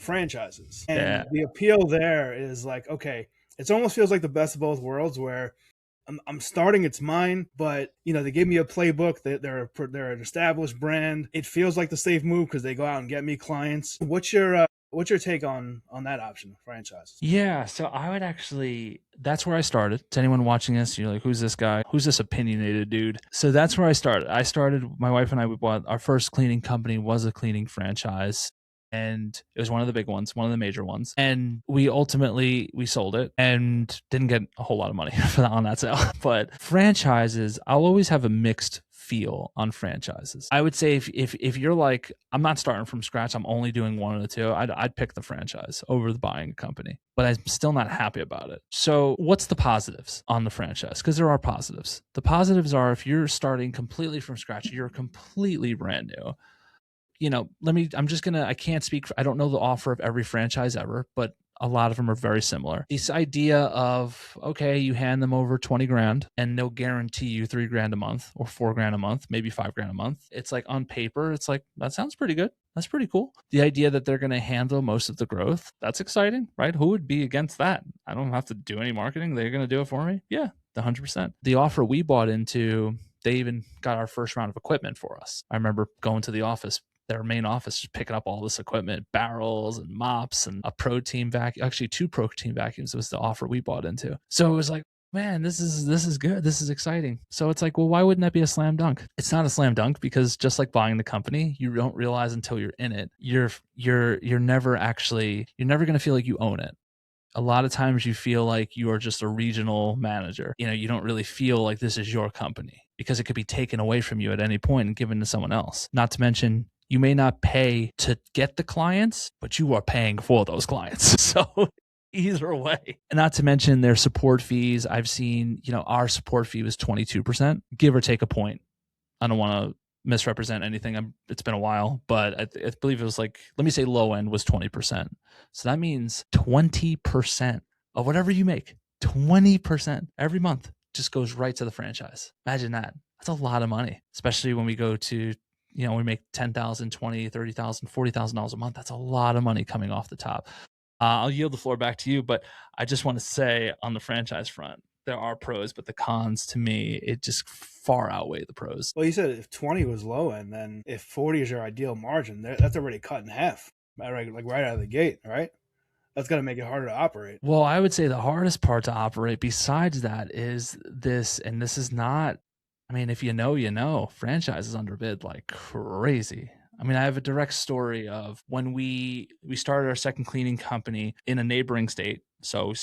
franchises. Yeah. And the appeal there is like, okay, it almost feels like the best of both worlds where I'm starting, it's mine, but they gave me a playbook. They're an established brand. It feels like the safe move because they go out and get me clients. What's your take on that option, franchises? Yeah, so I would actually, that's where I started. To anyone watching this, you're like, who's this guy? Who's this opinionated dude? So that's where I started. My wife and I, we bought our first cleaning company was a cleaning franchise. And it was one of the big ones, one of the major ones. And we sold it and didn't get a whole lot of money on that sale. But franchises, I'll always have a mixed feel on franchises. I would say if you're like, I'm not starting from scratch, I'm only doing one of the two, I'd pick the franchise over the buying a company, but I'm still not happy about it. So what's the positives on the franchise? Because there are positives. The positives are if you're starting completely from scratch, you're completely brand new. I can't speak, I don't know the offer of every franchise ever, but a lot of them are very similar. This idea of, okay, you hand them over 20 grand and they'll guarantee you 3 grand a month or 4 grand a month, maybe 5 grand a month. It's like on paper, it's like, that sounds pretty good. That's pretty cool. The idea that they're going to handle most of the growth, that's exciting, right? Who would be against that? I don't have to do any marketing. They're going to do it for me. Yeah, 100%. The offer we bought into, they even got our first round of equipment for us. I remember going to the office, their main office, just picking up all this equipment, barrels and mops and a protein vacuum. Actually, 2 protein vacuums was the offer we bought into. So it was like, man, this is good. This is exciting. So it's like, well, why wouldn't that be a slam dunk? It's not a slam dunk because just like buying the company, you don't realize until you're in it, you're never going to feel like you own it. A lot of times you feel like you are just a regional manager. You don't really feel like this is your company because it could be taken away from you at any point and given to someone else. Not to mention, you may not pay to get the clients, but you are paying for those clients. So either way. And not to mention their support fees. I've seen, our support fee was 22%, give or take a point. I don't want to misrepresent anything. It's been a while, but I believe it was like, let me say low end was 20%. So that means 20% of whatever you make, 20% every month just goes right to the franchise. Imagine that. That's a lot of money, especially when we go to, we make $10,000, $20,000, $30,000, $40,000 a month. That's a lot of money coming off the top. I'll yield the floor back to you, but I just want to say on the franchise front, there are pros, but the cons to me, it just far outweigh the pros. Well, you said if 20 was low end, then if 40 is your ideal margin, that's already cut in half, right? Like right out of the gate, right? That's going to make it harder to operate. Well, I would say the hardest part to operate besides that is this, and this is not, if you know, franchise is underbid like crazy. I have a direct story of when we started our second cleaning company in a neighboring state. So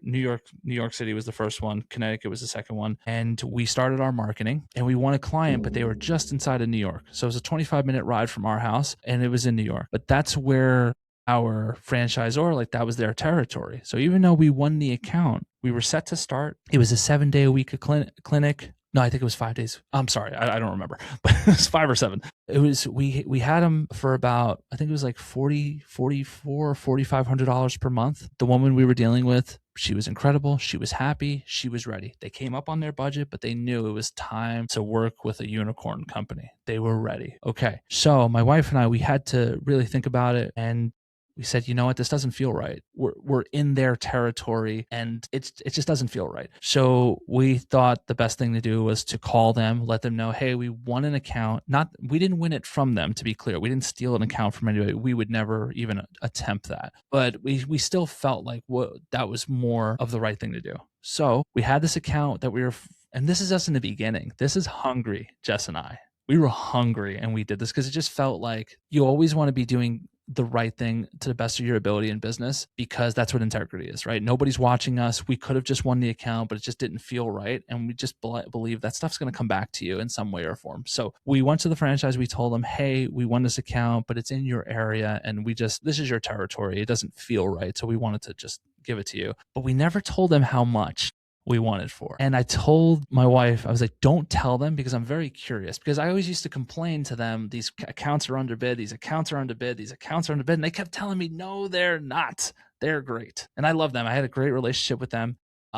New York City was the first one. Connecticut was the second one. And we started our marketing and we won a client, but they were just inside of New York. So it was a 25-minute ride from our house and it was in New York. But that's where our franchisor, that was their territory. So even though we won the account, we were set to start. It was a 7-day-a-week clinic. No, I think it was 5 days. I'm sorry. I don't remember, but it was 5 or 7. It was, we had them for about, I think it was like $4,400, $4,500 per month. The woman we were dealing with, she was incredible. She was happy. She was ready. They came up on their budget, but they knew it was time to work with a unicorn company. They were ready. Okay. So my wife and I, we had to really think about it. And we said, you know what, this doesn't feel right. We're in their territory and it just doesn't feel right. So we thought the best thing to do was to call them, let them know, hey, we won an account. We didn't win it from them, to be clear. We didn't steal an account from anybody. We would never even attempt that. But we still felt like that was more of the right thing to do. So we had this account that and this is us in the beginning. This is hungry, Jess and I. We were hungry and we did this because it just felt like you always want to be doing the right thing to the best of your ability in business because that's what integrity is, right? Nobody's watching us. We could have just won the account, but it just didn't feel right. And we just believe that stuff's going to come back to you in some way or form. So we went to the franchise. We told them, hey, we won this account, but it's in your area. And this is your territory. It doesn't feel right. So we wanted to just give it to you. But we never told them how much we wanted for. And I told my wife, I was like, don't tell them because I'm very curious because I always used to complain to them, these accounts are underbid, these accounts are underbid, these accounts are underbid. And they kept telling me, no, they're not. They're great. And I love them. I had a great relationship with them.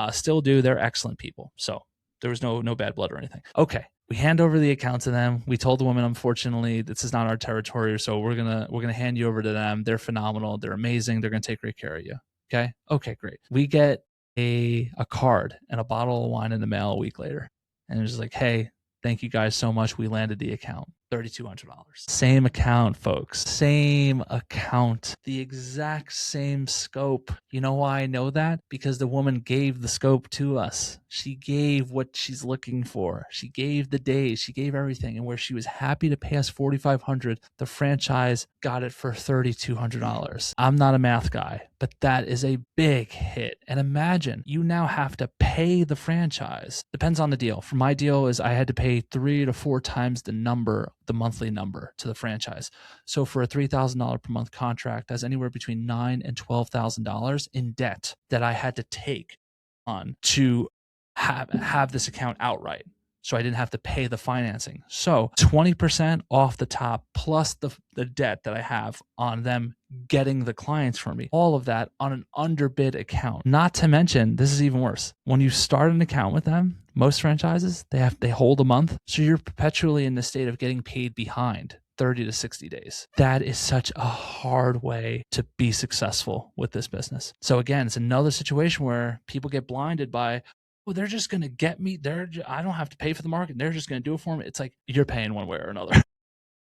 Still do. They're excellent people. So there was no bad blood or anything. Okay. We hand over the account to them. We told the woman, unfortunately, this is not our territory, so we're gonna hand you over to them. They're phenomenal. They're amazing. They're gonna take great care of you. Okay, great. We get a card and a bottle of wine in the mail a week later, and it's just like, hey, thank you guys so much. We landed the account. $3,200. Same account, folks. Same account. The exact same scope. You know why I know that? Because the woman gave the scope to us. She gave what she's looking for. She gave the days. She gave everything. And where she was happy to pay us $4,500, the franchise got it for $3,200. I'm not a math guy, but that is a big hit. And imagine you now have to pay the franchise. Depends on the deal. For my deal is I had to pay 3 to 4 times the monthly number to the franchise. So for a $3,000 per month contract, that's anywhere between $9,000 and $12,000 in debt that I had to take on to have this account outright. So I didn't have to pay the financing. So 20% off the top plus the debt that I have on them getting the clients for me. All of that on an underbid account. Not to mention, this is even worse. When you start an account with them, most franchises, they hold a month. So you're perpetually in the state of getting paid behind 30 to 60 days. That is such a hard way to be successful with this business. So again, it's another situation where people get blinded by, well, they're just going to get me. I don't have to pay for the market. They're just going to do it for me. It's like, you're paying one way or another.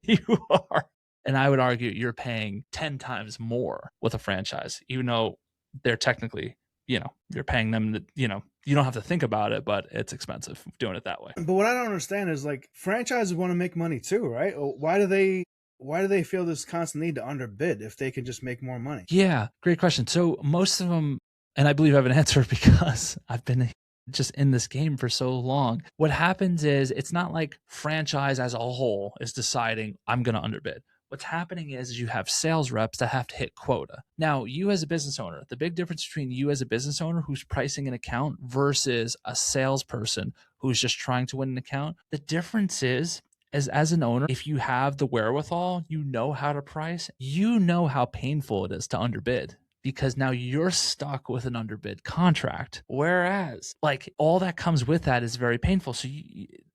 You are. And I would argue you're paying 10 times more with a franchise, even though they're technically, you're paying them, you don't have to think about it, but it's expensive doing it that way. But what I don't understand is, like, franchises want to make money too, right? Why do they feel this constant need to underbid if they can just make more money? Yeah, great question. So most of them, and I believe I have an answer because I've been just in this game for so long. What happens is it's not like franchise as a whole is deciding I'm going to underbid. What's happening is you have sales reps that have to hit quota. Now, you as a business owner, the big difference between you as a business owner who's pricing an account versus a salesperson who's just trying to win an account, the difference is as an owner, if you have the wherewithal, you know how to price, you know how painful it is to underbid, because now you're stuck with an underbid contract. Whereas, like, all that comes with that is very painful. So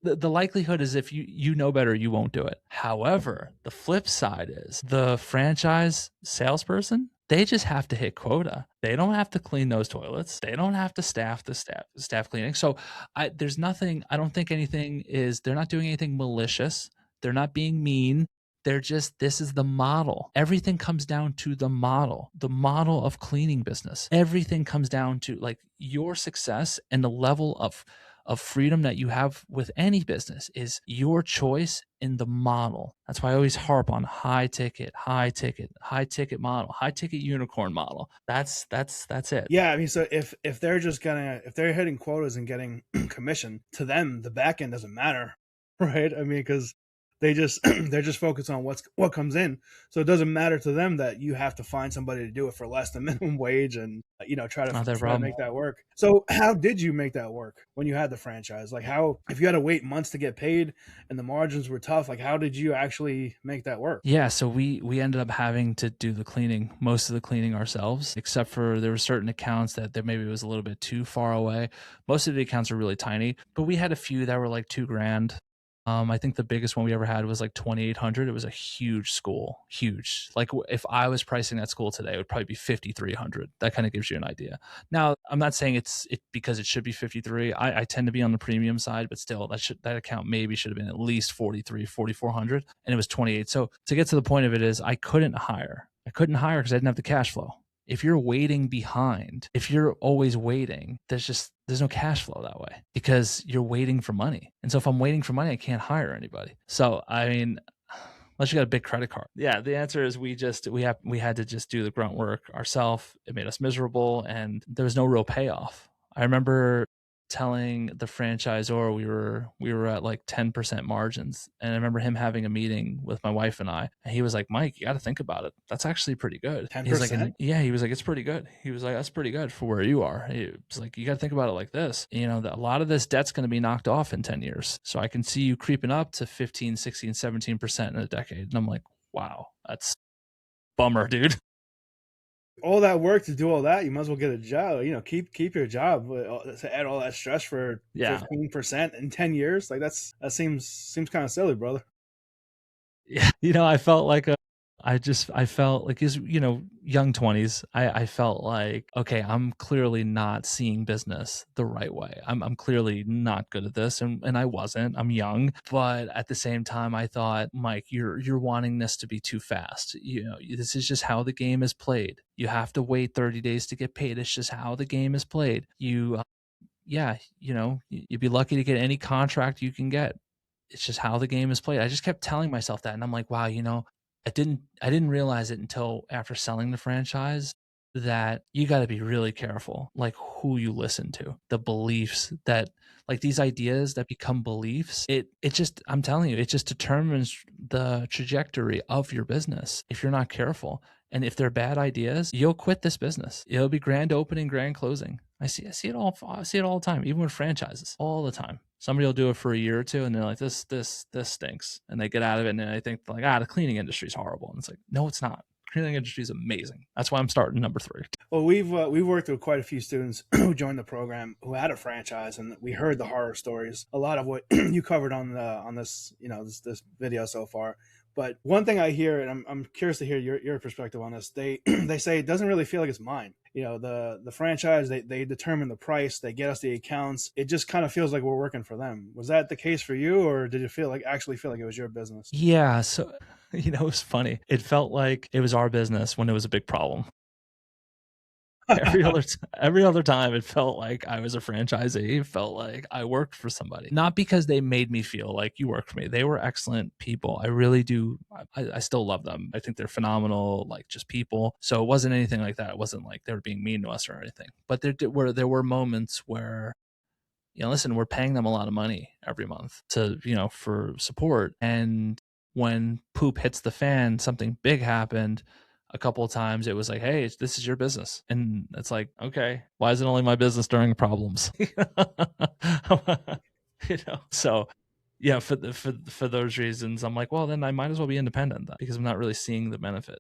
the likelihood is if you know better, you won't do it. However, the flip side is the franchise salesperson, they just have to hit quota. They don't have to clean those toilets. They don't have to staff the staff cleaning. So there's nothing, I don't think anything is, they're not doing anything malicious. They're not being mean. They're just, this is the model. Everything comes down to the model of cleaning business. Everything comes down to, like, your success and the level of freedom that you have with any business is your choice in the model. That's why I always harp on high ticket model, high ticket unicorn model. That's it. Yeah, I mean, so if they're hitting quotas and getting commission, to them the back end doesn't matter, right? I mean, because they're just focused on what comes in. So it doesn't matter to them that you have to find somebody to do it for less than minimum wage and try to make that work. So how did you make that work when you had the franchise? Like, if you had to wait months to get paid and the margins were tough, like, how did you actually make that work? Yeah, so we ended up having to do the cleaning, most of the cleaning ourselves, except for there were certain accounts that maybe was a little bit too far away. Most of the accounts are really tiny, but we had a few that were like $2,000. I think the biggest one we ever had was like 2,800. It was a huge school, huge. Like, if I was pricing that school today, it would probably be 5,300. That kind of gives you an idea. Now, I'm not saying it because it should be 53. I tend to be on the premium side, but still, that account maybe should have been at least 43, 4,400, and it was 28. So to get to the point of it is, I couldn't hire because I didn't have the cash flow. If you're waiting behind, if you're always waiting, there's no cash flow that way because you're waiting for money. And so if I'm waiting for money, I can't hire anybody. So, I mean, unless you got a big credit card. Yeah, the answer is we had to just do the grunt work ourselves. It made us miserable and there was no real payoff. I remember telling the franchisor we were at like 10% margins, and I remember him having a meeting with my wife and I, and he was like, Mike, you got to think about it. That's actually pretty good. 10%? He's like, yeah, he was like, it's pretty good. He was like, that's pretty good for where you are. He was like, you got to think about it like this, a lot of this debt's going to be knocked off in 10 years. So I can see you creeping up to 15, 16, 17% in a decade. And I'm like, wow, that's bummer, dude. All that work to do all that, you might as well get a job. You know, keep your job to add all that stress for Yeah. 15% in 10 years. Like that seems kind of silly, brother. Yeah. I felt like I felt like is, young 20s. I felt like, okay, I'm clearly not seeing business the right way. I'm clearly not good at this, and I wasn't. I'm young, but at the same time I thought, Mike, you're wanting this to be too fast. This is just how the game is played. You have to wait 30 days to get paid. It's just how the game is played. Yeah, you'd be lucky to get any contract you can get. It's just how the game is played. I just kept telling myself that, and I'm like, wow, I didn't realize it until after selling the franchise that you got to be really careful, like who you listen to, the beliefs that, like these ideas that become beliefs. It just, I'm telling you, it just determines the trajectory of your business if you're not careful. And if they're bad ideas, you'll quit this business. It'll be grand opening, grand closing. I see it all the time, even with franchises, all the time. Somebody will do it for a year or two, and they're like, this stinks, and they get out of it, and I think like, the cleaning industry is horrible, and it's like, no, it's not. Cleaning industry is amazing. That's why I'm starting number 3. Well, we've worked with quite a few students who joined the program who had a franchise, and we heard the horror stories. A lot of what you covered on this this video so far. But one thing I hear, and I'm curious to hear your perspective on this. They they say it doesn't really feel like it's mine. The franchise, they determine the price, they get us the accounts. It just kind of feels like we're working for them. Was that the case for you, or did it actually feel like it was your business? Yeah, so it was funny. It felt like it was our business when it was a big problem. Every other time it felt like I was a franchisee. It felt like I worked for somebody, not because they made me feel like you work for me. They were excellent people. I really do. I still love them. I think they're phenomenal, like just people. So it wasn't anything like that. It wasn't like they were being mean to us or anything. But there were moments where, listen, we're paying them a lot of money every month to, for support. And when poop hits the fan, something big happened. A couple of times it was like, hey, this is your business. And it's like, okay, why is it only my business during problems? So yeah, for those reasons, I'm like, well, then I might as well be independent then, because I'm not really seeing the benefit.